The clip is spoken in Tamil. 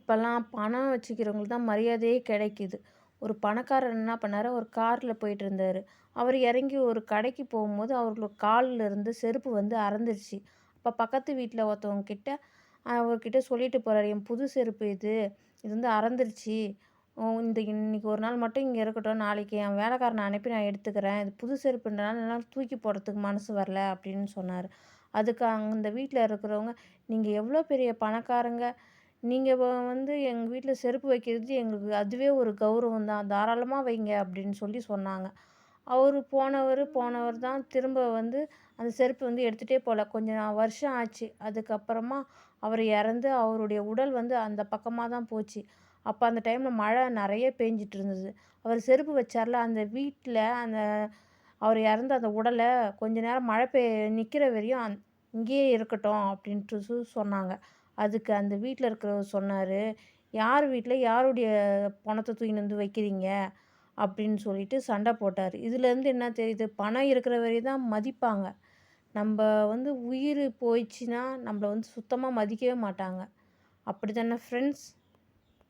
இப்போல்லாம் பணம் வச்சுக்கிறவங்களுக்கு தான் மரியாதையே கிடைக்குது. ஒரு பணக்காரர் என்ன பண்ணாரு, ஒரு கார்ல போயிட்டுருந்தாரு. அவரு இறங்கி ஒரு கடைக்கு போகும்போது, அவருக்கு கால்ல இருந்து செருப்பு வந்து அறந்துருச்சு. அப்ப பக்கத்து வீட்ல ஒருத்தவங்க கிட்ட அவர்கிட்ட சொல்லிட்டு போறாரு, "என் புது செருப்பு இது. இது வந்து அறந்துருச்சு. இன்னைக்கு ஒரு நாள் மட்டும் இங்க இருக்கட்டும். நாளைக்கு என் வேலைக்காரன அனுப்பி நான் எடுத்துக்கிறேன். இது புது செருப்புன்றனால என்னால தூக்கி போடுறதுக்கு மனசு வரல." அப்படின்னு சொன்னாரு. அதுக்கு அந்த வீட்ல இருக்கிறவங்க, "நீங்க எவ்வளோ பெரிய பணக்காரங்க. நீங்க வந்து எங்க வீட்ல செருப்பு வைக்கிறது எங்களுக்கு அதுவே ஒரு கௌரவம் தான். தாராளமா வைங்க." அப்படின்னு சொல்லி சொன்னாங்க. அவரு போனவர் தான் திரும்ப வந்து அந்த செருப்பு வந்து எடுத்துட்டே போல. வருஷம் ஆச்சு. அதுக்கப்புறமா அவர் இறந்து அவருடைய உடல் வந்து அந்த பக்கமா தான் போச்சு. அப்ப அந்த டைம்ல மழை நெறைய பேஞ்சுட்டு இருந்தது. அவர் செருப்பு வச்சார்ல, அந்த வீட்ல அந்த அவர் இறந்த அந்த உடல கொஞ்ச நேரம் மழை நிக்கிற வரையும் இங்கேயே இருக்கட்டும் அப்படின்ட்டு சொன்னாங்க. அதுக்கு அந்த வீட்ல இருக்கிறவர் சொன்னாரு, "யார் வீட்ல யாருடைய பணத்த தூக்கின்னு வந்து வைக்கிறீங்க?" அப்படின்னு சொல்லிட்டு சண்டை போட்டாரு. இதுலேருந்து என்ன தெரியுது? பணம் இருக்கிற வரையும் தான் மதிப்பாங்க. நம்ப வந்து உயிர் போயிடுச்சுன்னா, நம்மள வந்து சுத்தமா மதிக்கவே மாட்டாங்க. அப்படித்தானே ஃப்ரெண்ட்ஸ்?